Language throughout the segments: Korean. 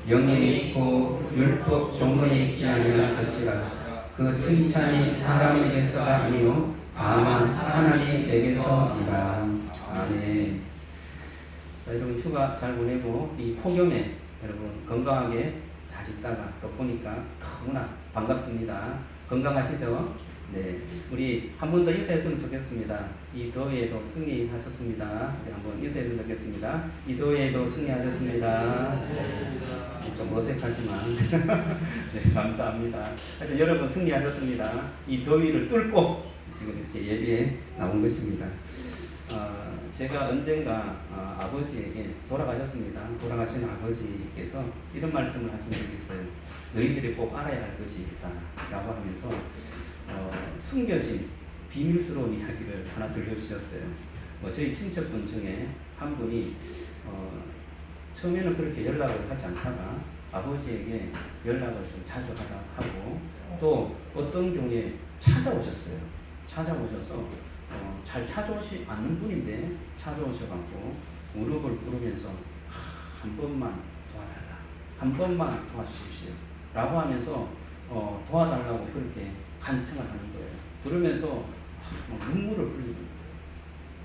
영이 있고 율법 조문이 있지 아니할 것이라. 그 칭찬이 사람에게서가 아니요 다만 하나님에게서니라. 아멘. 자, 여러분 휴가 잘 보내고 이 폭염에 여러분 건강하게 잘 있다가 또 보니까 너무나 반갑습니다. 건강하시죠? 네, 우리 한 번 더 인사했으면 좋겠습니다. 이 더위에도 승리하셨습니다. 네, 한번 인사했으면 좋겠습니다. 이 더위에도 승리하셨습니다. 좀 어색하지만 네, 감사합니다. 하여튼 여러분 승리하셨습니다. 이 더위를 뚫고 지금 이렇게 예배에 나온 것입니다. 제가 언젠가 아버지에게 돌아가셨습니다. 돌아가신 아버지께서 이런 말씀을 하신 적이 있어요. 너희들이 꼭 알아야 할 것이 있다 라고 하면서 숨겨진 비밀스러운 이야기를 하나 들려주셨어요. 저희 친척분 중에 한 분이 처음에는 그렇게 연락을 하지 않다가 아버지에게 연락을 좀 자주 하다 하고 또 어떤 경우에 찾아오셨어요. 찾아오셔서 잘 찾아오지 않는 분인데 찾아오셔갖고 무릎을 꿇으면서 한 번만 도와달라, 한 번만 도와주십시오 라고 하면서 도와달라고 그렇게 간청을 하는 거예요. 그러면서 눈물을 흘리는 거예요.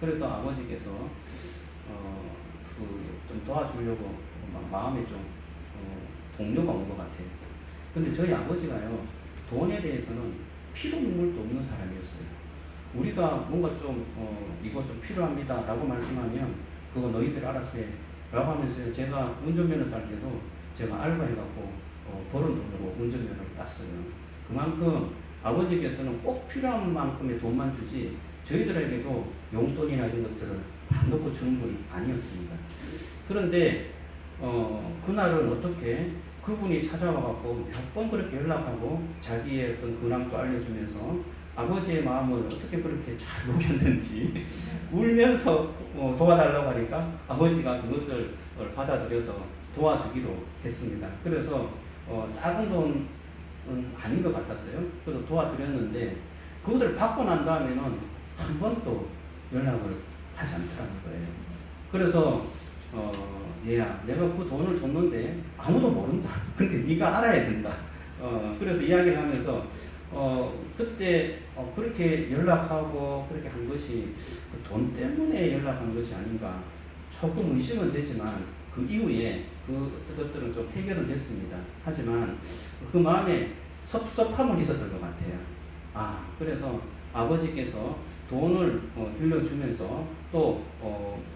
그래서 아버지께서 좀 도와주려고 마음에 좀 동료가 온 것 같아요. 근데 저희 아버지가요, 돈에 대해서는 피도 눈물도 없는 사람이었어요. 우리가 뭔가 좀 이거 좀 필요합니다 라고 말씀하면 그거 너희들 알아서 해 라고 하면서요, 제가 운전면허 딸 때도 제가 알바해갖고 벌은 돈으로 운전면허를 땄어요. 그만큼 아버지께서는 꼭 필요한 만큼의 돈만 주지 저희들에게도 용돈이나 이런 것들을 안 넣고 주는 분이 아니었습니다. 그런데 그날은 어떻게 그분이 찾아와갖고 몇 번 그렇게 연락하고 자기의 어떤 근황도 알려주면서 아버지의 마음을 어떻게 그렇게 잘 녹였는지 울면서 도와달라고 하니까 아버지가 그것을 받아들여서 도와주기로 했습니다. 그래서 작은 돈은 아닌 것 같았어요. 그래서 도와드렸는데 그것을 받고 난 다음에는 한 번도 연락을 하지 않더라는 거예요. 그래서 얘야, 내가 그 돈을 줬는데 아무도 모른다. 근데 네가 알아야 된다. 그래서 이야기를 하면서 그때 그렇게 연락하고 그렇게 한 것이 그 돈 때문에 연락한 것이 아닌가 조금 의심은 되지만 그 이후에 그것들은 좀 해결은 됐습니다. 하지만 그 마음에 섭섭함은 있었던 것 같아요. 그래서 아버지께서 돈을 빌려주면서 또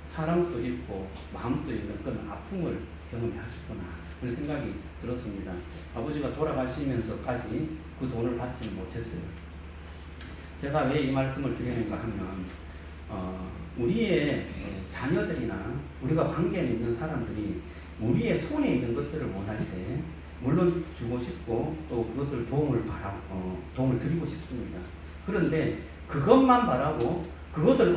사랑도 있고 마음도 있는 그런 아픔을 경험해 하셨구나 그런 생각이 들었습니다. 아버지가 돌아가시면서까지 그 돈을 받지는 못했어요. 제가 왜 이 말씀을 드리는가 하면 우리의 자녀들이나 우리가 관계에 있는 사람들이 우리의 손에 있는 것들을 원할 때 물론 주고 싶고 또 그것을 도움을 드리고 싶습니다. 그런데 그것만 바라고 그것을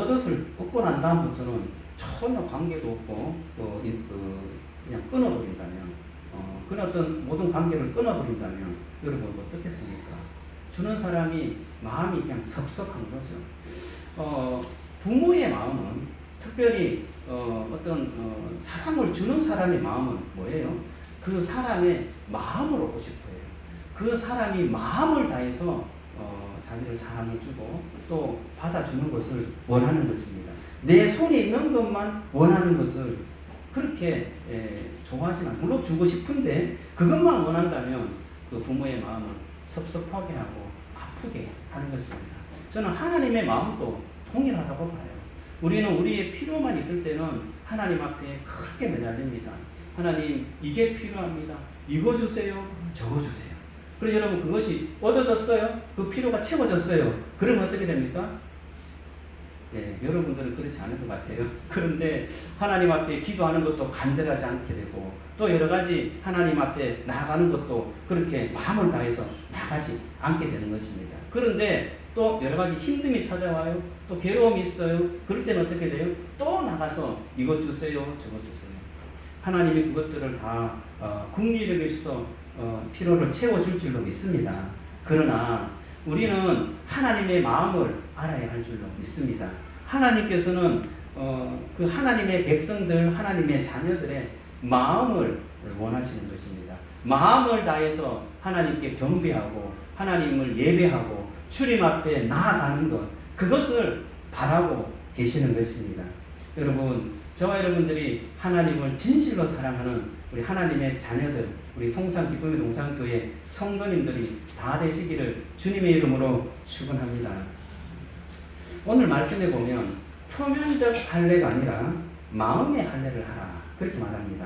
얻고 난 다음부터는 전혀 관계도 없고 그냥 끊어버린다면 그런 어떤 모든 관계를 끊어버린다면 여러분 어떻겠습니까? 주는 사람이 마음이 그냥 섭섭한 거죠. 부모의 마음은 특별히 어떤 사랑을 주는 사람의 마음은 뭐예요? 그 사람의 마음을 얻고 싶어요. 그 사람이 마음을 다해서 자기를 사랑해주고 또 받아주는 것을 원하는 것입니다. 내 손에 있는 것만 원하는 것을 그렇게 좋아하지는 않아요. 물론 주고 싶은데 그것만 원한다면 그 부모의 마음을 섭섭하게 하고 아프게 하는 것입니다. 저는 하나님의 마음도 동일하다고 봐요. 우리는 우리의 필요만 있을 때는 하나님 앞에 크게 매달립니다. 하나님 이게 필요합니다. 이거 주세요. 저거 주세요. 그리고 여러분 그것이 얻어졌어요? 그 필요가 채워졌어요? 그러면 어떻게 됩니까? 네, 여러분들은 그렇지 않을 것 같아요. 그런데 하나님 앞에 기도하는 것도 간절하지 않게 되고 또 여러 가지 하나님 앞에 나아가는 것도 그렇게 마음을 다해서 나가지 않게 되는 것입니다. 그런데 또 여러 가지 힘듦이 찾아와요. 또 괴로움이 있어요. 그럴 때는 어떻게 돼요? 또 나가서 이것 주세요. 저것 주세요. 하나님이 그것들을 다 궁리를 계셔서 필요를 채워줄 줄로 믿습니다. 그러나 우리는 하나님의 마음을 알아야 할 줄로 믿습니다. 하나님께서는 그 하나님의 백성들, 하나님의 자녀들의 마음을 원하시는 것입니다. 마음을 다해서 하나님께 경배하고 하나님을 예배하고 주님 앞에 나아가는 것, 그것을 바라고 계시는 것입니다. 여러분, 저와 여러분들이 하나님을 진실로 사랑하는 우리 하나님의 자녀들, 우리 송산 기쁨의 동산교회 성도님들이 다 되시기를 주님의 이름으로 축원합니다. 오늘 말씀에 보면 표면적 할례가 아니라 마음의 할례를 하라, 그렇게 말합니다.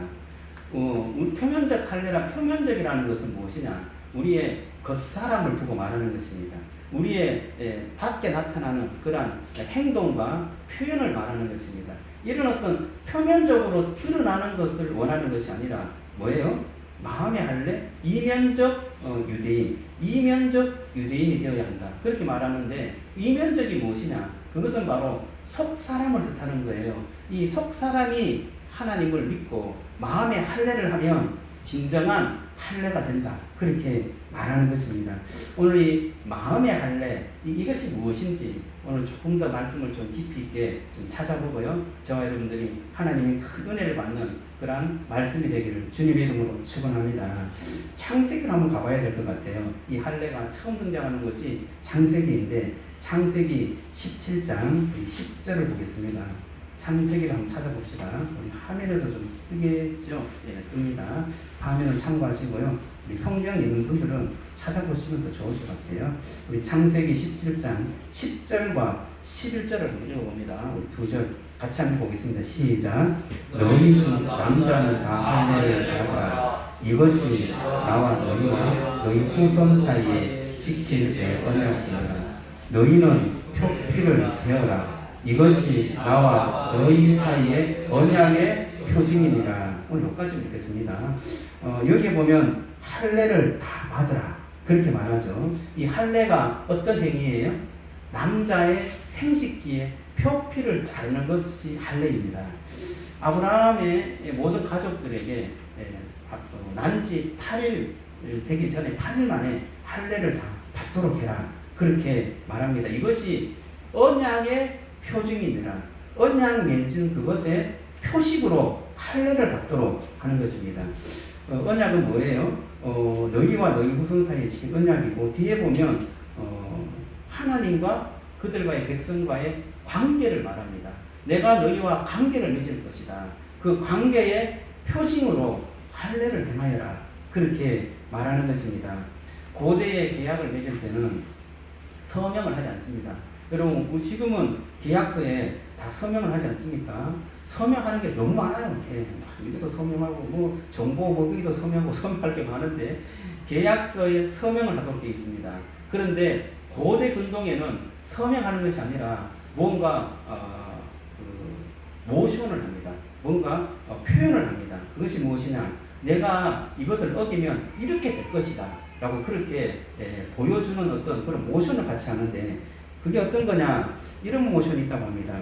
표면적 할례라, 표면적이라는 것은 무엇이냐? 우리의 겉사람을 두고 말하는 것입니다. 우리의 밖에 나타나는 그러한 행동과 표현을 말하는 것입니다. 이런 어떤 표면적으로 드러나는 것을 원하는 것이 아니라 뭐예요? 마음의 할례, 이면적 유대인, 이면적 유대인이 되어야 한다, 그렇게 말하는데, 이면적이 무엇이냐? 그것은 바로 속사람을 뜻하는 거예요. 이 속사람이 하나님을 믿고 마음의 할례를 하면 진정한 할례가 된다, 그렇게 말하는 것입니다. 오늘 이 마음의 할례, 이것이 무엇인지 오늘 조금 더 말씀을 좀 깊이 있게 좀 찾아보고요, 저와 여러분들이 하나님의 큰 은혜를 받는 그러한 말씀이 되기를 주님의 이름으로 축원합니다. 창세기를 한번 가봐야 될 것 같아요. 이 할례가 처음 등장하는 것이 창세기인데, 창세기 17장 10절을 보겠습니다. 창세기를 한번 찾아봅시다. 우리 화면에도 좀 뜨겠죠? 예, 뜹니다. 화면을 참고하시고요. 우리 성경 있는 분들은 찾아보시면 더 좋을 것 같아요. 우리 창세기 17장 10절과 11절을 읽어봅니다. 우리 두 절 같이 한번 보겠습니다. 시작. 너희 중 남자는 다 할례를 하라. 이것이 나와 너희와 너희 후손 사이에 지킬 내 언약이니라. 너희는 표피를 베어라. 이것이 나와 너희 사이의 언약의 표징이니라. 오늘 여기까지 읽겠습니다. 여기에 보면 할례를 다 받으라, 그렇게 말하죠. 이 할례가 어떤 행위예요? 남자의 생식기에 표피를 자르는 것이 할례입니다. 아브라함의 모든 가족들에게 난지 8일 되기 전에 8일 만에 할례를 다 받도록 해라, 그렇게 말합니다. 이것이 언약의 표징입니다. 언약 맺은 그것의 표식으로 할례를 받도록 하는 것입니다. 언약은 뭐예요? 너희와 너희 후손 사이에 지킨 언약이고, 뒤에 보면 하나님과 그들과의 백성과의 관계를 말합니다. 내가 너희와 관계를 맺을 것이다. 그 관계의 표징으로 할례를 행하여라, 그렇게 말하는 것입니다. 고대의 계약을 맺을 때는 서명을 하지 않습니다. 여러분, 지금은 계약서에 다 서명을 하지 않습니까? 서명하는 게 너무 많아요. 예, 이것도 서명하고, 정보 보기도 서명하고, 서명할 게 많은데, 계약서에 서명을 하도록 되어 있습니다. 그런데 고대 근동에는 서명하는 것이 아니라 뭔가 모션을 합니다. 뭔가 표현을 합니다. 그것이 무엇이냐? 내가 이것을 어기면 이렇게 될 것이다 라고 그렇게 보여주는 어떤 그런 모션을 같이 하는데, 그게 어떤 거냐? 이런 모션이 있다고 합니다.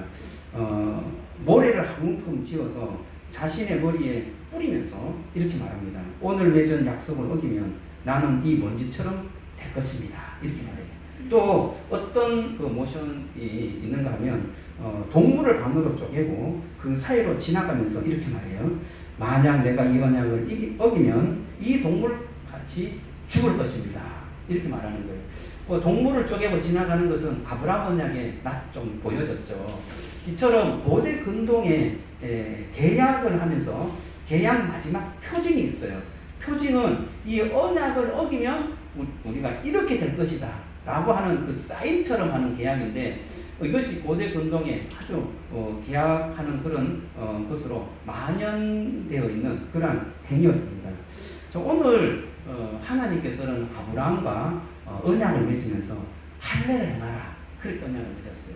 모래를 한 움큼 지어서 자신의 머리에 뿌리면서 이렇게 말합니다. 오늘 맺은 약속을 어기면 나는 이 먼지처럼 될 것입니다, 이렇게 말해요. 또 어떤 그 모션이 있는가 하면 동물을 반으로 쪼개고 그 사이로 지나가면서 이렇게 말해요. 만약 내가 이 언약을 어기면 이 동물같이 죽을 것입니다, 이렇게 말하는 거예요. 동물을 쪼개고 지나가는 것은 아브라함 언약에 좀 보여졌죠. 이처럼 고대 근동에 계약을 하면서 계약 마지막 표징이 있어요. 표징은 이 언약을 어기면 우리가 이렇게 될 것이다 라고 하는 그 사인처럼 하는 계약인데, 이것이 고대 근동에 아주 계약하는 그런 것으로 만연되어 있는 그런 행위였습니다. 오늘 하나님께서는 아브라함과 언약을 맺으면서 할례를 행하라, 그렇게 언약을 맺었어요.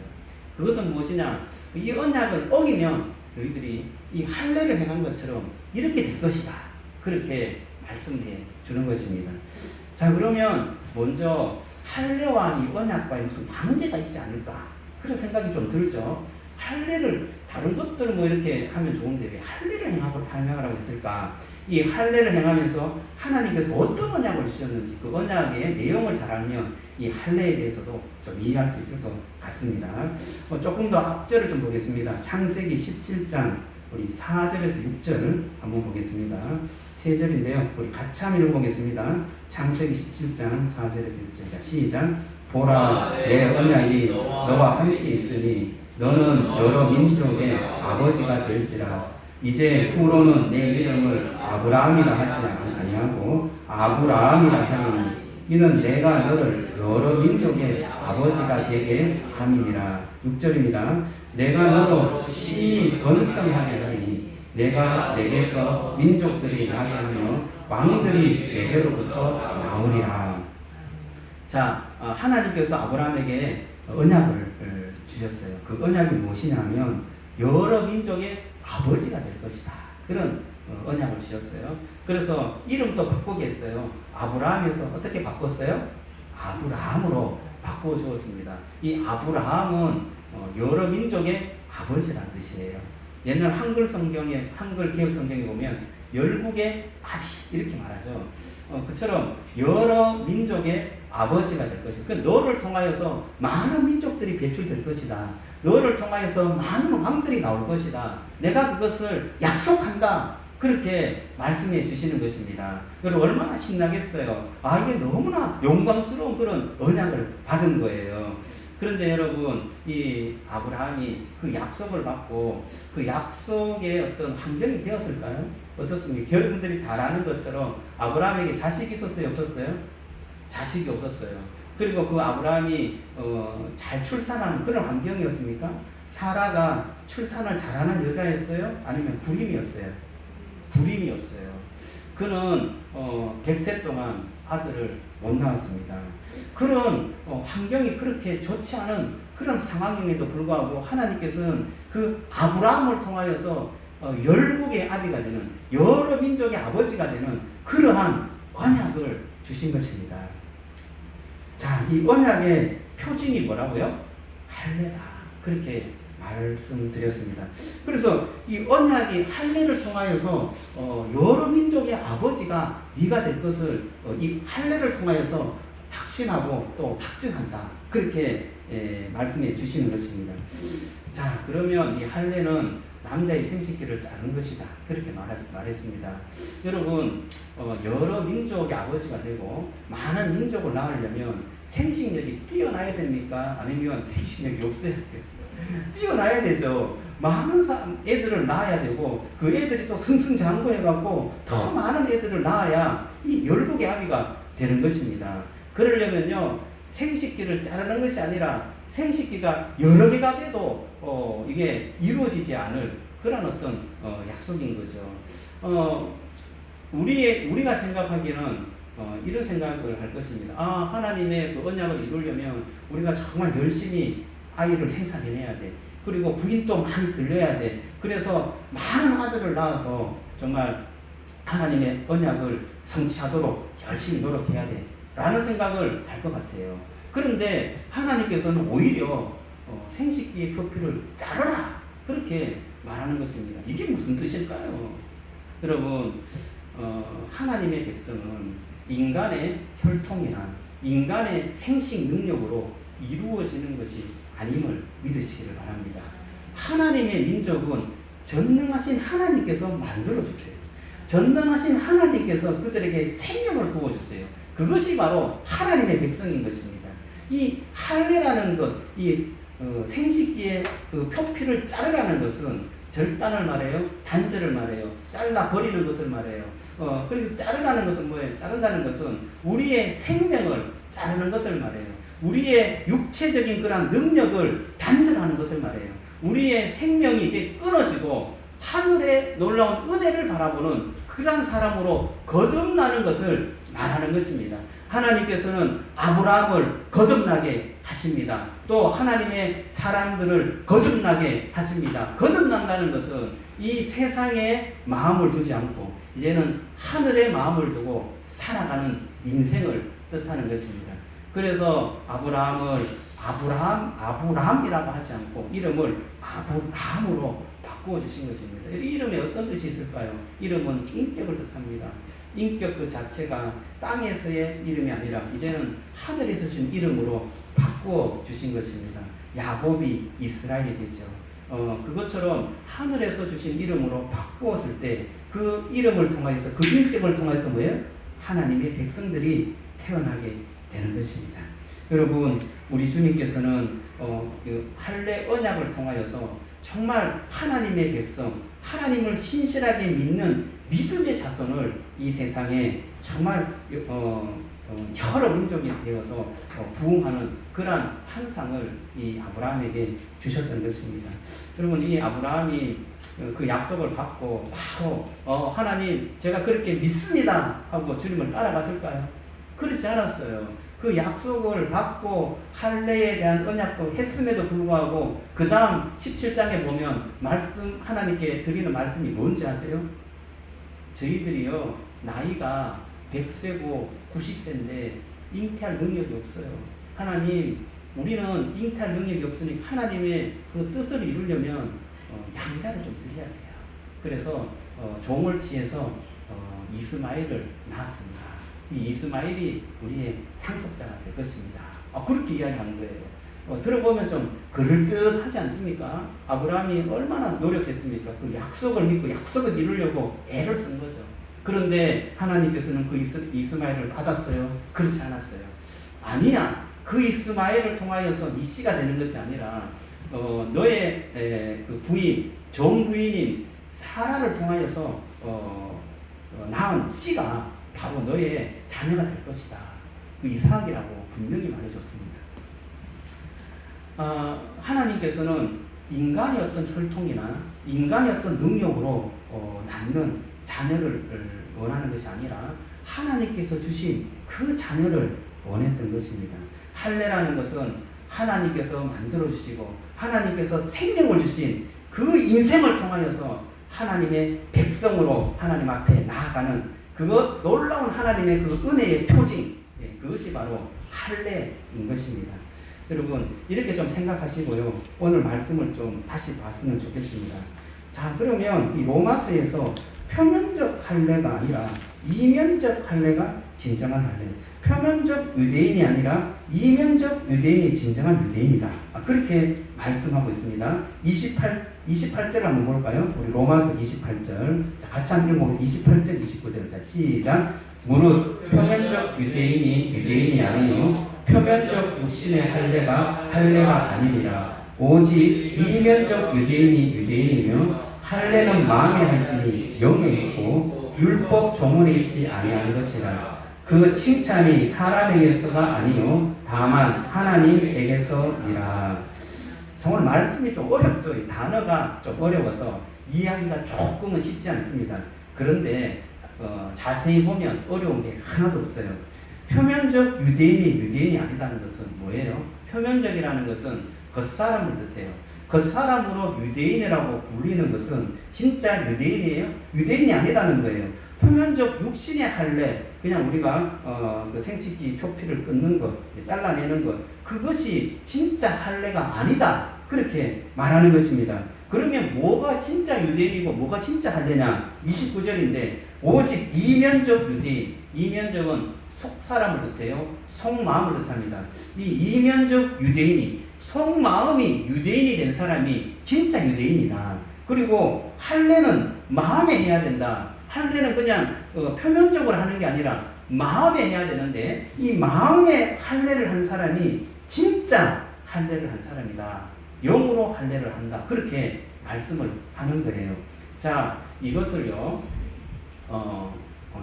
그것은 무엇이냐? 이 언약을 어기면 너희들이 이 할례를 행한 것처럼 이렇게 될 것이다, 그렇게 말씀해 주는 것입니다. 자, 그러면 먼저 할례와 이 언약과의 무슨 관계가 있지 않을까, 그런 생각이 좀 들죠. 할례를 다른 것들 뭐 이렇게 하면 좋은데 왜 할례를 행하라고 했을까? 이 할례를 행하면서 하나님께서 어떤 언약을 주셨는지 그 언약의 내용을 잘 알면 이 할례에 대해서도 좀 이해할 수 있을 것 같습니다. 조금 더 앞절을 좀 보겠습니다. 창세기 17장 우리 4절에서 6절 한번 보겠습니다. 3절인데요. 우리 같이 한번 읽어보겠습니다. 창세기 17장 4절에서 6절. 자, 시작. 보라, 내 언약이 너와 함께 있으니 너는 여러 민족의 아버지가 될지라. 이제 후로는 내 이름을 아브라함이라 하지 아니하고 아브라함이라 하니 이는 내가 너를 여러 민족의 아버지가 되게 함이니라. 6절입니다. 내가 너로 심히 번성하게 하리니 내가 내게서 민족들이 나게 하며 왕들이 내게로부터 나오리라. 자, 하나님께서 아브라함에게 언약을 주셨어요. 그 언약이 무엇이냐면 여러 민족의 아버지가 될 것이다. 그런 언약을 주셨어요. 그래서 이름도 바꾸게 했어요. 아브라함에서 어떻게 바꿨어요? 아브라함으로 바꾸어 주었습니다. 이 아브라함은 여러 민족의 아버지라는 뜻이에요. 옛날 한글 성경에, 한글 개혁 성경에 보면 열국의 아비 이렇게 말하죠. 그처럼 여러 민족의 아버지가 될 것이다. 그 너를 통하여서 많은 민족들이 배출될 것이다. 너를 통하여서 많은 왕들이 나올 것이다. 내가 그것을 약속한다. 그렇게 말씀해 주시는 것입니다. 여러분 얼마나 신나겠어요. 이게 너무나 영광스러운 그런 언약을 받은 거예요. 그런데 여러분 이 아브라함이 그 약속을 받고 그 약속의 어떤 환경이 되었을까요? 어떻습니까? 여러분들이 잘 아는 것처럼 아브라함에게 자식이 있었어요? 없었어요? 자식이 없었어요. 그리고 그 아브라함이 잘 출산하는 그런 환경이었습니까? 사라가 출산을 잘하는 여자였어요? 아니면 불임이었어요? 불임이었어요. 그는 100세 동안 아들을 못 낳았습니다. 그런 환경이 그렇게 좋지 않은 그런 상황임에도 불구하고 하나님께서는 그 아브라함을 통하여서 열국의 아비가 되는 여러 민족의 아버지가 되는 그러한 언약을 주신 것입니다. 자, 이 언약의 표징이 뭐라고요? 할례다. 그렇게 말씀드렸습니다. 그래서 이 언약이 할례를 통하여서 여러 민족의 아버지가 네가 될 것을 이 할례를 통하여서 확신하고 또 확증한다. 그렇게 말씀해 주시는 것입니다. 자, 그러면 이 할례는 남자의 생식기를 자른 것이다. 그렇게 말했습니다. 여러분 여러 민족의 아버지가 되고 많은 민족을 낳으려면 생식력이 뛰어나야 됩니까? 아니면 생식력이 없어야 돼요? 뛰어나야 되죠. 많은 애들을 낳아야 되고 그 애들이 또 승승장구해갖고 더 많은 애들을 낳아야 이 열국의 아비가 되는 것입니다. 그러려면요 생식기를 자르는 것이 아니라 생식기가 여러 개가 돼도 이게 이루어지지 않을 그런 어떤 약속인 거죠. 우리가 생각하기에는 이런 생각을 할 것입니다. 하나님의 그 언약을 이루려면 우리가 정말 열심히 아이를 생산해내야 돼. 그리고 부인도 많이 들려야 돼. 그래서 많은 아들을 낳아서 정말 하나님의 언약을 성취하도록 열심히 노력해야 돼. 라는 생각을 할 것 같아요. 그런데 하나님께서는 오히려 생식기의 표피를 자르라. 그렇게 말하는 것입니다. 이게 무슨 뜻일까요? 여러분, 하나님의 백성은 인간의 혈통이나 인간의 생식 능력으로 이루어지는 것이 아님을 믿으시기를 바랍니다. 하나님의 민족은 전능하신 하나님께서 만들어주세요. 전능하신 하나님께서 그들에게 생명을 부어주세요. 그것이 바로 하나님의 백성인 것입니다. 이 할례라는 것, 이 생식기의 그 표피를 자르라는 것은 절단을 말해요? 단절을 말해요? 잘라버리는 것을 말해요? 그래서 자르라는 것은 뭐예요? 자른다는 것은 우리의 생명을 자르는 것을 말해요. 우리의 육체적인 그런 능력을 단절하는 것을 말해요. 우리의 생명이 이제 끊어지고 하늘의 놀라운 은혜를 바라보는 그런 사람으로 거듭나는 것을 말하는 것입니다. 하나님께서는 아브라함을 거듭나게 하십니다. 또 하나님의 사람들을 거듭나게 하십니다. 거듭난다는 것은 이 세상에 마음을 두지 않고 이제는 하늘의 마음을 두고 살아가는 인생을 뜻하는 것입니다. 그래서 아브라함을 아브라함이라고 하지 않고 이름을 아브라함으로 바꾸어 주신 것입니다. 이 이름에 어떤 뜻이 있을까요? 이름은 인격을 뜻합니다. 인격 그 자체가 땅에서의 이름이 아니라 이제는 하늘에서 준 이름으로 바꾸어 주신 것입니다. 야곱이 이스라엘이 되죠. 그것처럼 하늘에서 주신 이름으로 바꾸었을 때 그 이름을 통하여서 그 인격을 통해서 뭐예요? 하나님의 백성들이 태어나게 되는 것입니다. 여러분, 우리 주님께서는 할례 언약을 통하여서 정말 하나님의 백성, 하나님을 신실하게 믿는 믿음의 자손을 이 세상에 정말 여러 민족이 되어서 부흥하는 그러한 환상을 이 아브라함에게 주셨던 것입니다. 여러분, 이 아브라함이 그 약속을 받고 바로 하나님 제가 그렇게 믿습니다 하고 주님을 따라갔을까요? 그렇지 않았어요. 그 약속을 받고 할례에 대한 언약도 했음에도 불구하고 그 다음 17장에 보면 하나님께 드리는 말씀이 뭔지 아세요? 저희들이요 나이가 100세고 90세인데 잉태할 능력이 없어요. 하나님, 우리는 잉태할 능력이 없으니 하나님의 그 뜻을 이루려면 양자를 좀 드려야 돼요. 그래서 종을 취해서 이스마엘을 낳았습니다. 이 이스마엘이 우리의 상속자가 될 것입니다. 그렇게 이야기하는 거예요. 들어보면 좀 그럴듯하지 않습니까? 아브라함이 얼마나 노력했습니까? 그 약속을 믿고 약속을 이루려고 애를 쓴 거죠. 그런데 하나님께서는 그 이스마엘을 받았어요? 그렇지 않았어요. 아니야. 그 이스마엘을 통하여서 네 씨가 되는 것이 아니라 너의 그 부인, 정부인인 사라를 통하여서 낳은 씨가 바로 너의 자녀가 될 것이다. 그 이삭이라고 분명히 말해줬습니다. 하나님께서는 인간의 어떤 혈통이나 인간의 어떤 능력으로 낳는 자녀를 원하는 것이 아니라 하나님께서 주신 그 자녀를 원했던 것입니다. 할례라는 것은 하나님께서 만들어주시고 하나님께서 생명을 주신 그 인생을 통하여서 하나님의 백성으로 하나님 앞에 나아가는 그것 놀라운 하나님의 그 은혜의 표징, 그것이 바로 할례인 것입니다. 여러분, 이렇게 좀 생각하시고요. 오늘 말씀을 좀 다시 봤으면 좋겠습니다. 자, 그러면 이 로마서에서 표면적 할례가 아니라 이면적 할례가 진정한 할례, 표면적 유대인이 아니라 이면적 유대인이 진정한 유대인이다. 그렇게 말씀하고 있습니다. 28절 한번 볼까요? 우리 로마서 28절. 자, 같이 한번 읽어보면 28절, 29절. 자, 시작. 무릇 표면적 유대인이 유대인이 아니요 표면적 육신의 할례가 아니니라. 오직 이면적 유대인이 유대인이며 할례는 마음에 할지니 영에 있고 율법 조문에 있지 아니한 것이라. 그 칭찬이 사람에게서가 아니요 다만 하나님에게서니라. 정말 말씀이 좀 어렵죠. 이 단어가 좀 어려워서 이해하기가 조금은 쉽지 않습니다. 그런데 자세히 보면 어려운 게 하나도 없어요. 표면적 유대인이 아니다는 것은 뭐예요? 표면적이라는 것은 겉사람을 뜻해요. 겉사람으로 유대인이라고 불리는 것은 진짜 유대인이에요? 유대인이 아니다는 거예요. 표면적 육신의 할례, 그냥 우리가 그 생식기 표피를 끊는 것, 잘라내는 것, 그것이 진짜 할례가 아니다. 그렇게 말하는 것입니다. 그러면 뭐가 진짜 유대인이고 뭐가 진짜 할례냐? 29절인데 오직 이면적 유대인, 이면적은 속사람을 뜻해요. 속마음을 뜻합니다. 이 이면적 유대인이 속마음이 유대인이 된 사람이 진짜 유대인이다. 그리고 할례는 마음에 해야 된다. 할례는 그냥 표면적으로 하는 게 아니라 마음에 해야 되는데 이 마음에 할례를 한 사람이 진짜 할례를 한 사람이다. 영으로 할례를 한다. 그렇게 말씀을 하는 거예요. 자, 이것을요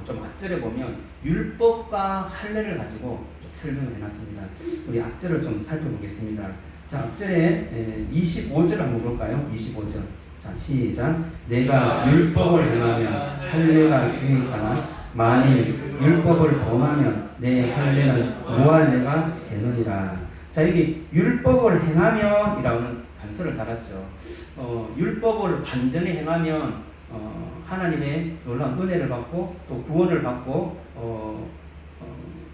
좀 앞절에 보면 율법과 할례를 가지고 좀 설명을 해놨습니다. 우리 앞절을 좀 살펴보겠습니다. 자, 앞절에 25절 한번 볼까요? 25절. 자, 시작. 내가 율법을 행하면 할례가 되니까 만일 율법을 범하면 내 할례는 무할례가 되느니라. 자, 여기 율법을 행하면 이라는 단서를 달았죠. 율법을 완전히 행하면 하나님의 놀라운 은혜를 받고 또 구원을 받고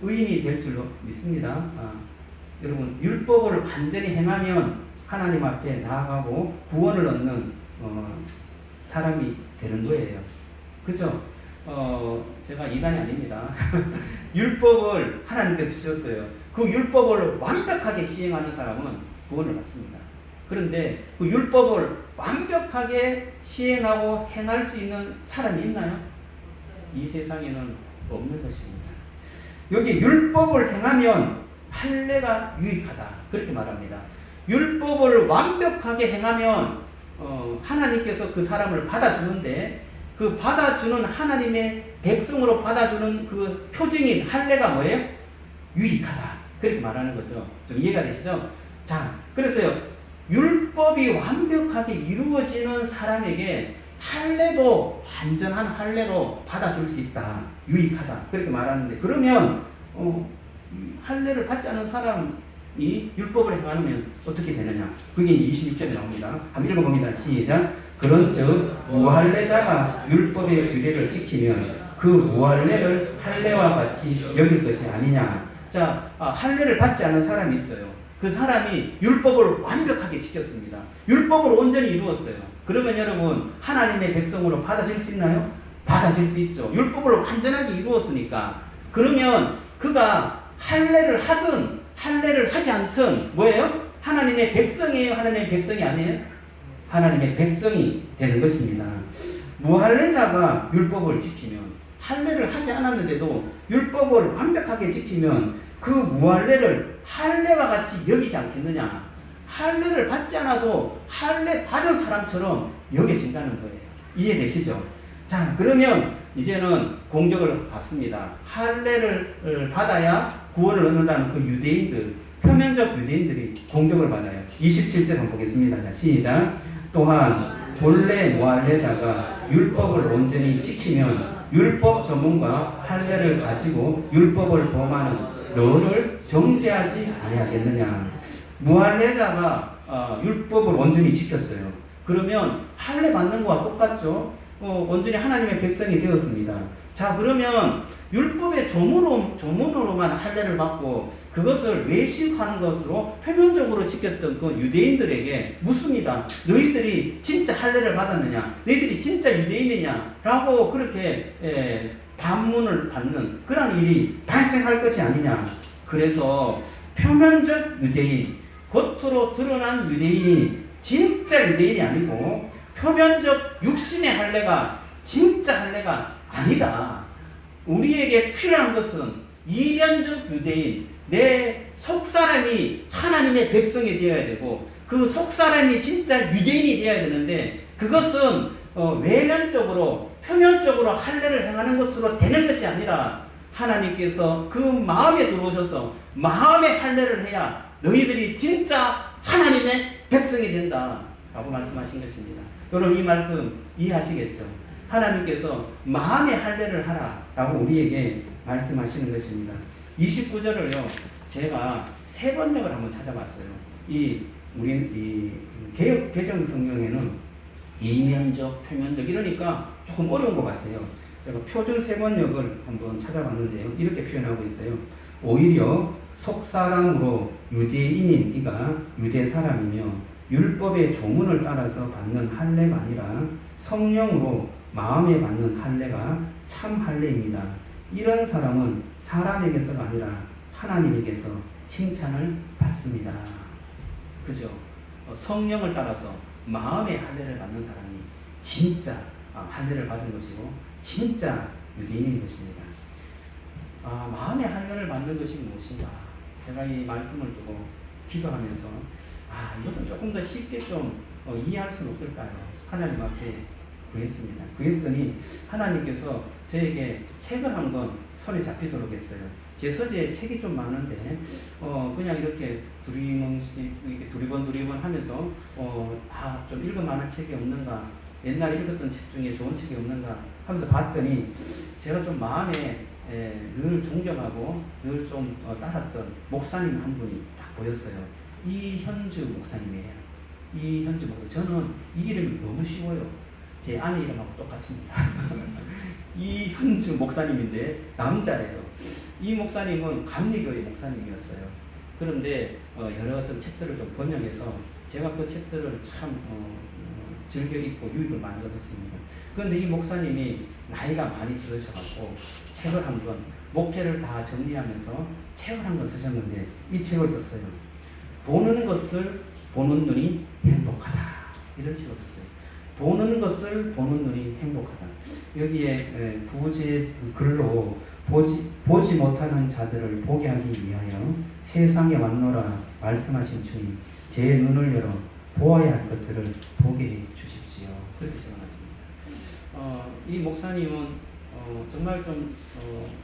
의인이 될 줄로 믿습니다. 여러분, 율법을 완전히 행하면 하나님 앞에 나아가고 구원을 얻는 사람이 되는 거예요. 그죠? 제가 이단이 아닙니다. 율법을 하나님께서 주셨어요. 그 율법을 완벽하게 시행하는 사람은 구원을 받습니다. 그런데 그 율법을 완벽하게 시행하고 행할 수 있는 사람이 있나요? 이 세상에는 없는 것입니다. 여기 율법을 행하면 할례가 유익하다 그렇게 말합니다. 율법을 완벽하게 행하면 하나님께서 그 사람을 받아주는데 그 받아주는 하나님의 백성으로 받아주는 그 표징인 할례가 뭐예요? 유익하다 그렇게 말하는 거죠. 좀 이해가 되시죠? 자, 그래서요 율법이 완벽하게 이루어지는 사람에게 할례도 완전한 할례로 받아줄 수 있다. 유익하다. 그렇게 말하는데 그러면 할례를 받지 않은 사람이 율법을 행하면 어떻게 되느냐? 그게 이제 26절에 나옵니다. 한번 읽어봅니다. 시작. 그런즉 무할례자가 율법의 규례를 지키면 그 무할례를 할례와 같이 여길 것이 아니냐. 자, 할례를 받지 않은 사람이 있어요. 그 사람이 율법을 완벽하게 지켰습니다. 율법을 온전히 이루었어요. 그러면 여러분 하나님의 백성으로 받아질 수 있나요? 받아질 수 있죠. 율법을 완전하게 이루었으니까. 그러면 그가 할례를 하든 할례를 하지 않든 뭐예요? 하나님의 백성이에요? 하나님의 백성이 아니에요? 하나님의 백성이 되는 것입니다. 무할례자가 율법을 지키면 할례를 하지 않았는데도 율법을 완벽하게 지키면 그 무할례를 할례와 같이 여기지 않겠느냐. 할례를 받지 않아도 할례 받은 사람처럼 여겨진다는 거예요. 이해되시죠? 자, 그러면 이제는 공격을 받습니다. 할례를 받아야 구원을 얻는다는 그 유대인들, 표면적 유대인들이 공격을 받아요. 27절 한번 보겠습니다. 자, 시작. 또한 본래 무할례자가 율법을 온전히 지키면 율법 전문과 할례를 가지고 율법을 범하는 너를 정죄하지 아니하겠느냐. 무할례자가 율법을 온전히 지켰어요. 그러면 할례 받는 거와 똑같죠. 온전히 하나님의 백성이 되었습니다. 자, 그러면 율법의 조문으로만 할례를 받고 그것을 외식하는 것으로 표면적으로 지켰던 그 유대인들에게 묻습니다. 너희들이 진짜 할례를 받았느냐? 너희들이 진짜 유대인이냐? 라고 그렇게 반문을 받는 그런 일이 발생할 것이 아니냐. 그래서 표면적 유대인, 겉으로 드러난 유대인이 진짜 유대인이 아니고 표면적 육신의 할례가 진짜 할례가 아니다. 우리에게 필요한 것은 이면적 유대인, 내 속사람이 하나님의 백성이 되어야 되고 그 속사람이 진짜 유대인이 되어야 되는데 그것은 외면적으로 표면적으로 할례를 행하는 것으로 되는 것이 아니라 하나님께서 그 마음에 들어오셔서 마음의 할례를 해야 너희들이 진짜 하나님의 백성이 된다 라고 말씀하신 것입니다. 여러분 이 말씀 이해하시겠죠? 하나님께서 마음의 할례를 하라 라고 우리에게 말씀하시는 것입니다. 29절을요 제가 세 번역을 한번 찾아봤어요. 우리 개역 개정 성경에는 이면적, 표면적 이러니까 조금 어려운 것 같아요. 제가 표준 세 번역을 한번 찾아봤는데요. 이렇게 표현하고 있어요. 오히려 속사람으로 유대인인 이가 유대 사람이며 율법의 조문을 따라서 받는 할례가 아니라 성령으로 마음에 받는 할례가 참 할례입니다. 이런 사람은 사람에게서가 아니라 하나님에게서 칭찬을 받습니다. 그죠? 성령을 따라서 마음의 할례를 받는 사람이 진짜 할례를 받은 것이고 진짜 유대인인 것입니다. 마음의 할례를 받는 것이 무엇인가? 제가 이 말씀을 두고 기도하면서 이것은 조금 더 쉽게 좀 이해할 수는 없을까요? 하나님 앞에 구했습니다. 구했더니 하나님께서 저에게 책을 한권 손에 잡히도록 했어요. 제 서재에 책이 좀 많은데 그냥 이렇게 두리번 하면서 좀 읽을만한 책이 없는가, 옛날에 읽었던 책 중에 좋은 책이 없는가 하면서 봤더니 제가 좀 마음에 늘 존경하고 늘 좀 따랐던 목사님 한 분이 딱 보였어요. 이현주 목사님이에요. 이현주 목사님. 저는 이 이름이 너무 쉬워요. 제 아내 이름하고 똑같습니다. 이현주 목사님인데 남자예요. 이 목사님은 감리교회 목사님이었어요. 그런데 여러 책들을 좀 번역해서 제가 그 책들을 참 즐겨 읽고 유익을 많이 얻었습니다. 그런데 이 목사님이 나이가 많이 들으셔가지고 책을 한 권, 목회를 다 정리하면서 책을 한 권 쓰셨는데 이 책을 썼어요. 보는 것을 보는 눈이 행복하다. 이런 책을 썼어요. 보는 것을 보는 눈이 행복하다. 여기에 부제 글로 보지 못하는 자들을 보게 하기 위하여 세상에 왔노라 말씀하신 주님, 제 눈을 열어 보아야 할 것들을 보게 해 주십시오. 그렇게 적어놨습니다. 이 목사님은 정말 좀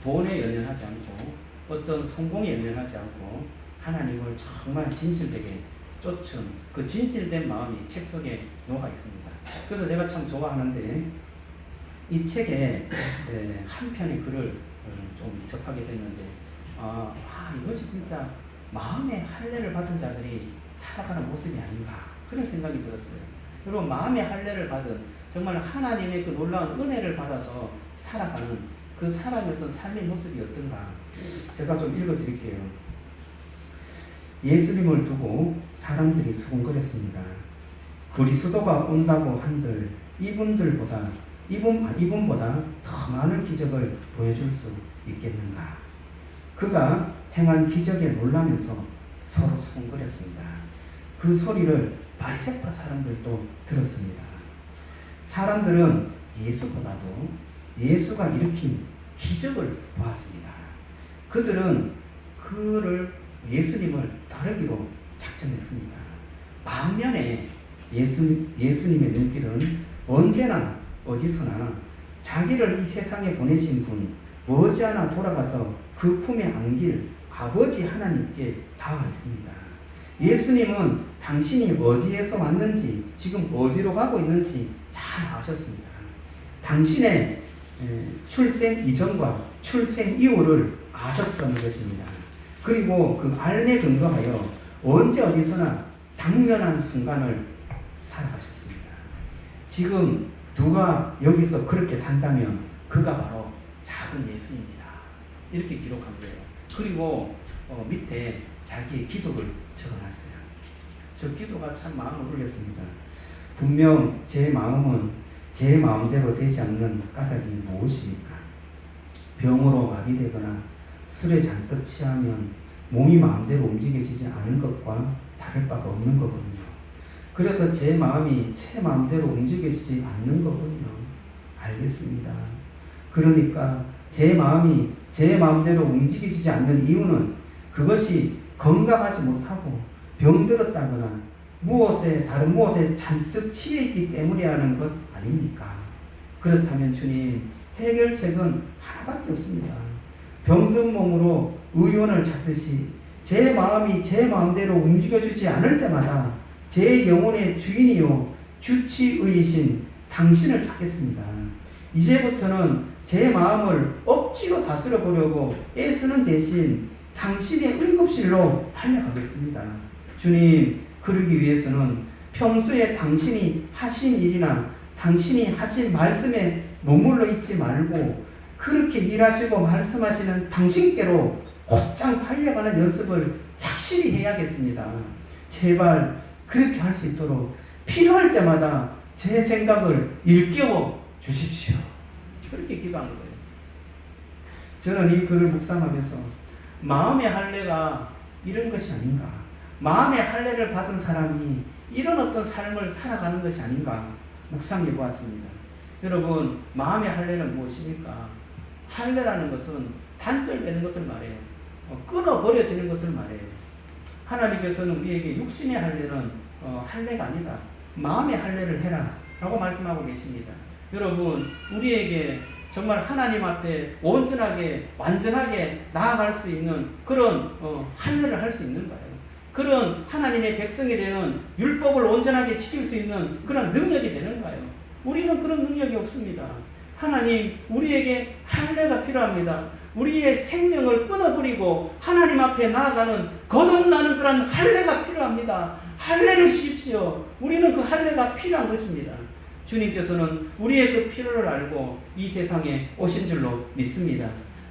돈에 연연하지 않고 어떤 성공에 연연하지 않고 하나님을 정말 진실되게 쫓은 그 진실된 마음이 책 속에 녹아 있습니다. 그래서 제가 참 좋아하는데 이 책에 한 편의 글을 좀 접하게 됐는데 이것이 진짜 마음의 할례를 받은 자들이 살아가는 모습이 아닌가 그런 생각이 들었어요. 여러분 마음의 할례를 받은 정말 하나님의 그 놀라운 은혜를 받아서 살아가는 그 사람의 어떤 삶의 모습이 어떤가 제가 좀 읽어드릴게요. 예수님을 두고 사람들이 수군거렸습니다. 그리스도가 온다고 한들 이분보다 더 많은 기적을 보여줄 수 있겠는가? 그가 행한 기적에 놀라면서 서로 수군거렸습니다. 그 소리를 바리새파 사람들도 들었습니다. 사람들은 예수보다도 예수가 일으킨 기적을 보았습니다. 그들은 예수님을 따르기로 작정했습니다. 반면에 예수님의 눈길은 언제나 어디서나 자기를 이 세상에 보내신 분 머지않아 돌아가서 그 품에 안길 아버지 하나님께 닿아 있습니다. 예수님은 당신이 어디에서 왔는지 지금 어디로 가고 있는지 잘 아셨습니다. 당신의 출생 이전과 출생 이후를 아셨던 것입니다. 그리고 그 알에 근거하여 언제 어디서나 당면한 순간을 살아가셨습니다. 지금 누가 여기서 그렇게 산다면 그가 바로 작은 예수입니다. 이렇게 기록한 거예요. 그리고 밑에 자기의 기도를 적어놨어요. 저 기도가 참 마음을 울렸습니다. 분명 제 마음은 제 마음대로 되지 않는 까닭이 무엇입니까? 병으로 마비되거나 술에 잔뜩 취하면 몸이 마음대로 움직여지지 않은 것과 다를 바가 없는 거군요. 그래서 제 마음이 제 마음대로 움직여지지 않는 거군요. 알겠습니다. 그러니까 제 마음이 제 마음대로 움직여지지 않는 이유는 그것이 건강하지 못하고 병들었다거나 다른 무엇에 잔뜩 취해 있기 때문이라는 것 아닙니까? 그렇다면 주님, 해결책은 하나밖에 없습니다. 병든 몸으로 의원을 찾듯이 제 마음이 제 마음대로 움직여주지 않을 때마다 제 영혼의 주인이요 주치의이신 당신을 찾겠습니다. 이제부터는 제 마음을 억지로 다스려 보려고 애쓰는 대신 당신의 응급실로 달려가겠습니다. 주님, 그러기 위해서는 평소에 당신이 하신 일이나 당신이 하신 말씀에 머물러 있지 말고 그렇게 일하시고 말씀하시는 당신께로 곧장 달려가는 연습을 착실히 해야겠습니다. 제발 그렇게 할 수 있도록 필요할 때마다 제 생각을 일깨워 주십시오. 그렇게 기도하는 거예요. 저는 이 글을 묵상하면서 마음의 할례가 이런 것이 아닌가, 마음의 할례를 받은 사람이 이런 어떤 삶을 살아가는 것이 아닌가 묵상해 보았습니다. 여러분, 마음의 할례는 무엇입니까? 할례라는 것은 단절되는 것을 말해요. 끊어버려지는 것을 말해요. 하나님께서는 우리에게 육신의 할례는 할례가 아니다, 마음의 할례를 해라 라고 말씀하고 계십니다. 여러분, 우리에게 정말 하나님 앞에 온전하게 완전하게 나아갈 수 있는 그런 할례를 할 수 있는가요? 그런 하나님의 백성이 되는 율법을 온전하게 지킬 수 있는 그런 능력이 되는가요? 우리는 그런 능력이 없습니다. 하나님, 우리에게 할례가 필요합니다. 우리의 생명을 끊어버리고 하나님 앞에 나아가는 거듭나는 그런 할례가 필요합니다. 할례를 주십시오. 우리는 그 할례가 필요한 것입니다. 주님께서는 우리의 그 필요를 알고 이 세상에 오신 줄로 믿습니다.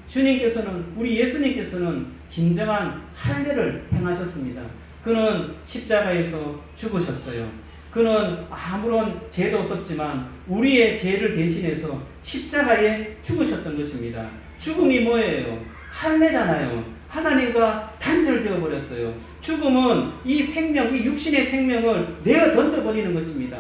주님께서는, 우리 예수님께서는 진정한 할례를 행하셨습니다. 그는 십자가에서 죽으셨어요. 그는 아무런 죄도 없었지만 우리의 죄를 대신해서 십자가에 죽으셨던 것입니다. 죽음이 뭐예요? 할례잖아요. 하나님과 단절되어 버렸어요. 죽음은 이 생명, 이 육신의 생명을 내어 던져버리는 것입니다.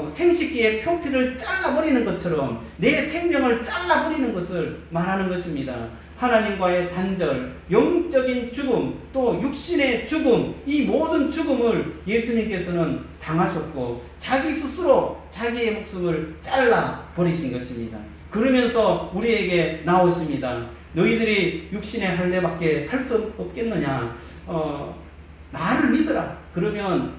생식기의 표피를 잘라버리는 것처럼 내 생명을 잘라버리는 것을 말하는 것입니다. 하나님과의 단절, 영적인 죽음, 또 육신의 죽음, 이 모든 죽음을 예수님께서는 당하셨고 자기 스스로 자기의 목숨을 잘라버리신 것입니다. 그러면서 우리에게 나오십니다. 너희들이 육신의 할례밖에 할 수 없겠느냐? 나를 믿어라. 그러면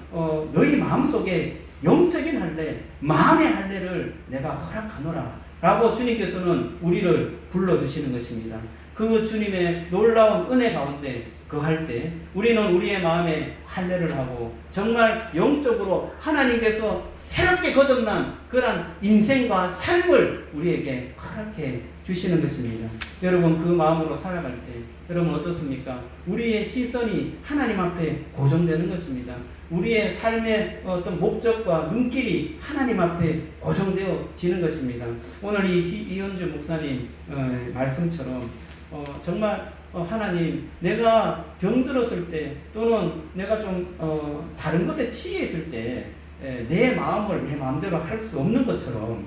너희 마음속에 영적인 할례, 마음의 할례를 내가 허락하노라 라고 주님께서는 우리를 불러주시는 것입니다. 그 주님의 놀라운 은혜 가운데 거할 때 우리는 우리의 마음에 할례를 하고 정말 영적으로 하나님께서 새롭게 거듭난 그런 인생과 삶을 우리에게 허락해 주시는 것입니다. 여러분, 그 마음으로 살아갈 때 여러분 어떻습니까? 우리의 시선이 하나님 앞에 고정되는 것입니다. 우리의 삶의 어떤 목적과 눈길이 하나님 앞에 고정되어지는 것입니다. 오늘 이현주 목사님 말씀처럼 정말 하나님, 내가 병들었을 때 또는 내가 좀 다른 것에 치여 있을 때 내 마음을 내 마음대로 할 수 없는 것처럼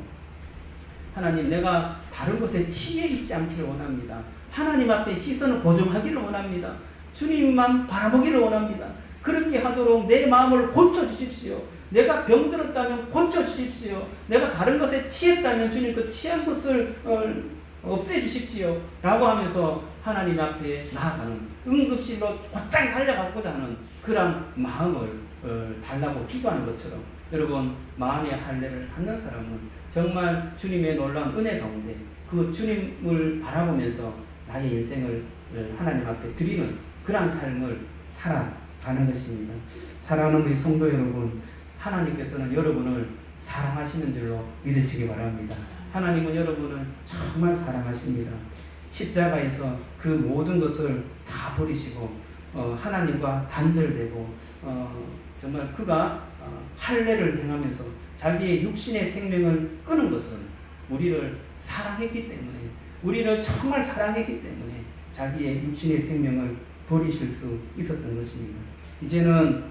하나님, 내가 다른 것에 치여 있지 않기를 원합니다. 하나님 앞에 시선을 고정하기를 원합니다. 주님만 바라보기를 원합니다. 그렇게 하도록 내 마음을 고쳐주십시오. 내가 병들었다면 고쳐주십시오. 내가 다른 것에 취했다면 주님 그 취한 것을 없애주십시오 라고 하면서 하나님 앞에 나아가는, 응급실로 곧장 달려가고자 하는 그런 마음을 달라고 기도하는 것처럼 여러분, 마음의 할례를 하는 사람은 정말 주님의 놀라운 은혜 가운데 그 주님을 바라보면서 나의 인생을 하나님 앞에 드리는 그러한 삶을 살아가는 것입니다. 사랑하는 우리 성도 여러분, 하나님께서는 여러분을 사랑하시는 줄로 믿으시기 바랍니다. 하나님은 여러분을 정말 사랑하십니다. 십자가에서 그 모든 것을 다 버리시고 하나님과 단절되고 정말 그가 할례를 행하면서 자기의 육신의 생명을 끊은 것은 우리를 사랑했기 때문에, 우리를 정말 사랑했기 때문에 자기의 육신의 생명을 버리실 수 있었던 것입니다. 이제는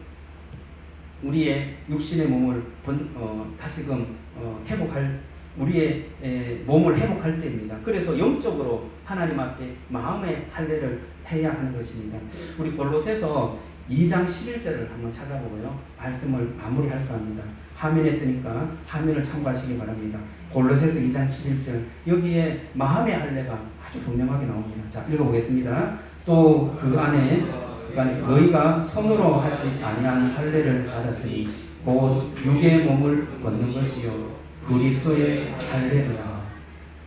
우리의 육신의 몸을 다시금 회복할, 우리의 몸을 회복할 때입니다. 그래서 영적으로 하나님 앞에 마음의 할례를 해야 하는 것입니다. 우리 골로새서 2장 11절을 한번 찾아보고요, 말씀을 마무리할까 합니다. 화면에 뜨니까 화면을 참고하시기 바랍니다. 골로새서 2장 11절, 여기에 마음의 할례가 아주 분명하게 나옵니다. 자, 읽어보겠습니다. 또 그 안에서 너희가 손으로 하지 아니한 할례를 받았으니 곧 육의 몸을 벗는 것이요 그리스도의 할례라.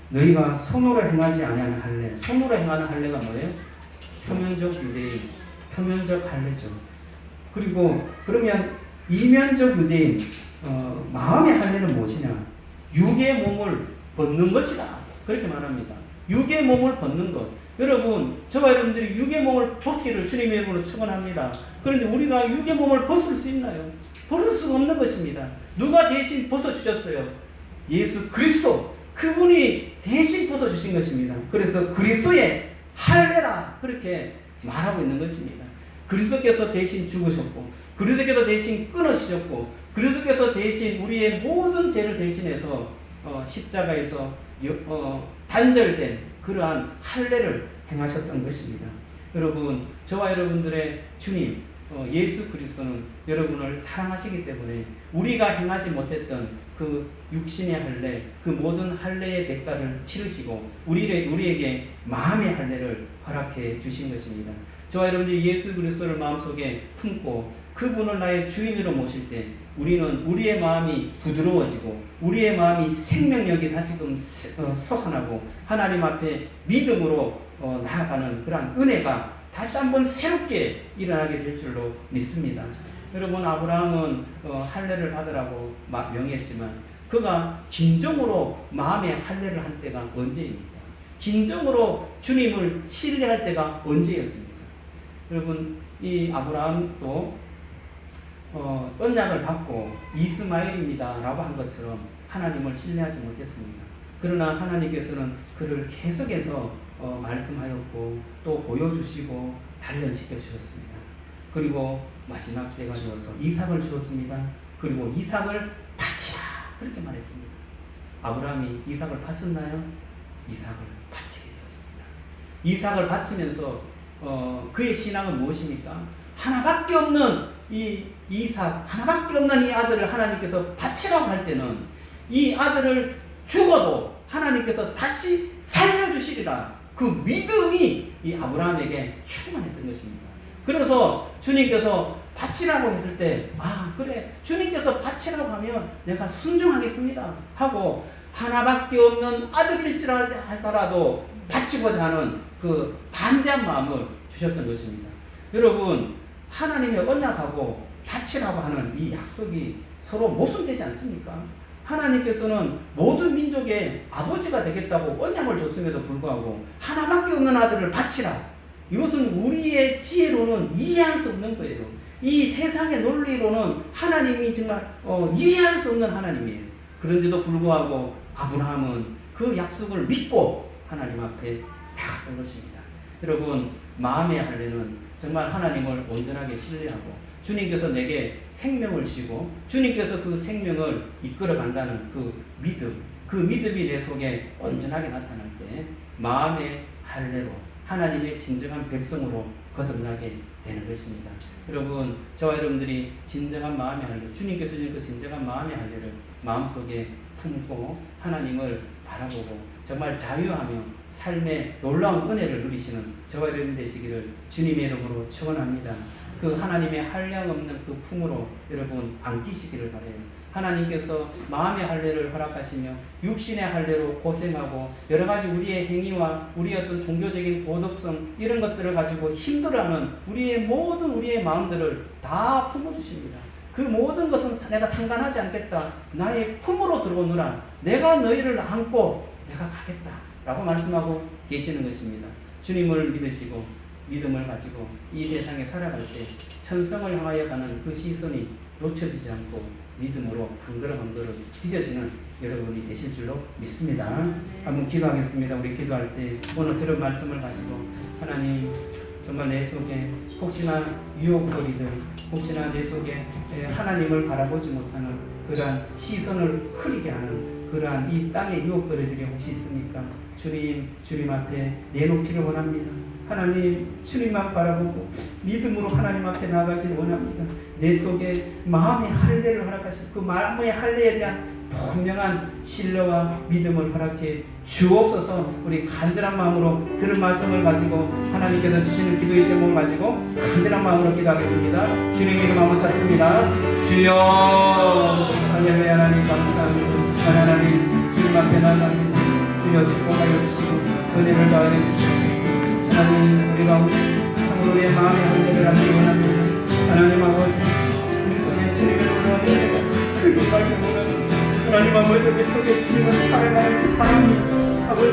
너희가 손으로 행하지 아니한 할례, 손으로 행하는 할례가 뭐예요? 표면적 유대인, 표면적 할례죠. 그리고 그러면 이면적 유대인, 마음의 할례는 무엇이냐? 육의 몸을 벗는 것이다. 그렇게 말합니다. 육의 몸을 벗는 것. 여러분, 저와 여러분들이 육의 몸을 벗기를 주님의 이름으로 축원합니다. 그런데 우리가 육의 몸을 벗을 수 있나요? 벗을 수가 없는 것입니다. 누가 대신 벗어주셨어요? 예수 그리스도, 그분이 대신 벗어주신 것입니다. 그래서 그리스도의 할례라 그렇게 말하고 있는 것입니다. 그리스도께서 대신 죽으셨고, 그리스도께서 대신 끊어지셨고, 그리스도께서 대신 우리의 모든 죄를 대신해서 십자가에서 단절된 그러한 할례를 행하셨던 것입니다. 여러분, 저와 여러분들의 주님 예수 그리스도는 여러분을 사랑하시기 때문에 우리가 행하지 못했던 그 육신의 할례, 그 모든 할례의 대가를 치르시고 우리에게 마음의 할례를 허락해 주신 것입니다. 저와 여러분들이 예수 그리스도를 마음속에 품고 그분을 나의 주인으로 모실 때 우리는 우리의 마음이 부드러워지고 우리의 마음이 생명력이 다시금 솟아나고 하나님 앞에 믿음으로 나아가는 그러한 은혜가 다시 한번 새롭게 일어나게 될 줄로 믿습니다. 여러분, 아브라함은 할례를 받으라고 명했지만 그가 진정으로 마음의 할례를 한 때가 언제입니까? 진정으로 주님을 신뢰할 때가 언제였습니까? 여러분, 이 아브라함도 언약을 받고 이스마엘입니다 라고 한 것처럼 하나님을 신뢰하지 못했습니다. 그러나 하나님께서는 그를 계속해서 말씀하였고 또 보여주시고 단련시켜 주셨습니다. 그리고 마지막 때가 되어서 이삭을 주었습니다. 그리고 이삭을 바치라 그렇게 말했습니다. 아브라함이 이삭을 바쳤나요? 이삭을 바치게 되었습니다. 이삭을 바치면서 그의 신앙은 무엇입니까? 하나밖에 없는 이 이삭, 하나밖에 없는 이 아들을 하나님께서 바치라고 할 때는 이 아들을 죽어도 하나님께서 다시 살려주시리라 그 믿음이 이 아브라함에게 충만했던 것입니다. 그래서 주님께서 바치라고 했을 때 그래 주님께서 바치라고 하면 내가 순종하겠습니다 하고 하나밖에 없는 아들일지라도 바치고자 하는 그 반대한 마음을 주셨던 것입니다. 여러분 하나님의 언약하고 바치라고 하는 이 약속이 서로 모순되지 않습니까? 하나님께서는 모든 민족의 아버지가 되겠다고 언약을 줬음에도 불구하고 하나밖에 없는 아들을 바치라. 이것은 우리의 지혜로는 이해할 수 없는 거예요. 이 세상의 논리로는 하나님이 정말 이해할 수 없는 하나님이에요. 그런데도 불구하고 아브라함은 그 약속을 믿고 하나님 앞에 나갔던 것입니다. 여러분 마음의 할례는 정말 하나님을 온전하게 신뢰하고 주님께서 내게 생명을 주시고 주님께서 그 생명을 이끌어 간다는 그 믿음, 그 믿음이 내 속에 온전하게 나타날 때 마음의 할례로 하나님의 진정한 백성으로 거듭나게 되는 것입니다. 여러분 저와 여러분들이 진정한 마음의 할례, 주님께서 주신 그 진정한 마음의 할례를 마음속에 품고 하나님을 바라보고 정말 자유하며 삶의 놀라운 은혜를 누리시는 저와 여러분 되시기를 주님의 이름으로 축원합니다. 그 하나님의 한량없는 그 품으로 여러분 안기시기를 바라요. 하나님께서 마음의 할례를 허락하시며 육신의 할례로 고생하고 여러 가지 우리의 행위와 우리의 어떤 종교적인 도덕성 이런 것들을 가지고 힘들어하는 우리의 모든 우리의 마음들을 다 품어주십니다. 그 모든 것은 내가 상관하지 않겠다. 나의 품으로 들어오느라 내가 너희를 안고 내가 가겠다 라고 말씀하고 계시는 것입니다. 주님을 믿으시고 믿음을 가지고 이 세상에 살아갈 때 천성을 향하여 가는 그 시선이 놓쳐지지 않고 믿음으로 한 걸음 한 걸음 뒤져지는 여러분이 되실 줄로 믿습니다. 한번 기도하겠습니다. 우리 기도할 때 오늘 들은 말씀을 가지고 하나님 정말 내 속에 혹시나 유혹거리들 혹시나 내 속에 하나님을 바라보지 못하는 그러한 시선을 흐리게 하는 그러한 이 땅의 유혹거리들이 혹시 있습니까? 주님 앞에 내놓기를 원합니다. 하나님 주님만 바라보고 믿음으로 하나님 앞에 나가기를 원합니다. 내 속에 마음의 할례를 허락하시고 그 마음의 할례에 대한 분명한 신뢰와 믿음을 허락해 주옵소서. 우리 간절한 마음으로 들은 말씀을 가지고 하나님께서 주시는 기도의 제목을 가지고 간절한 마음으로 기도하겠습니다. 주님의 이름 한번 찾습니다. 주여 할렐루야. 하나님 감사합니다. 하나님 주님 앞에 나갑니다. 주여 축복하여 주시고 은혜를 더하여 주시옵소서. 하나님 우리가 우리의 마음의 할례를 하기 원합니다. 하나님 아버지 그리스도의 주님을 원합니다. 그리스도의 하나님 아버지 우리 속에 주님을 사랑하는 사랑이 아버지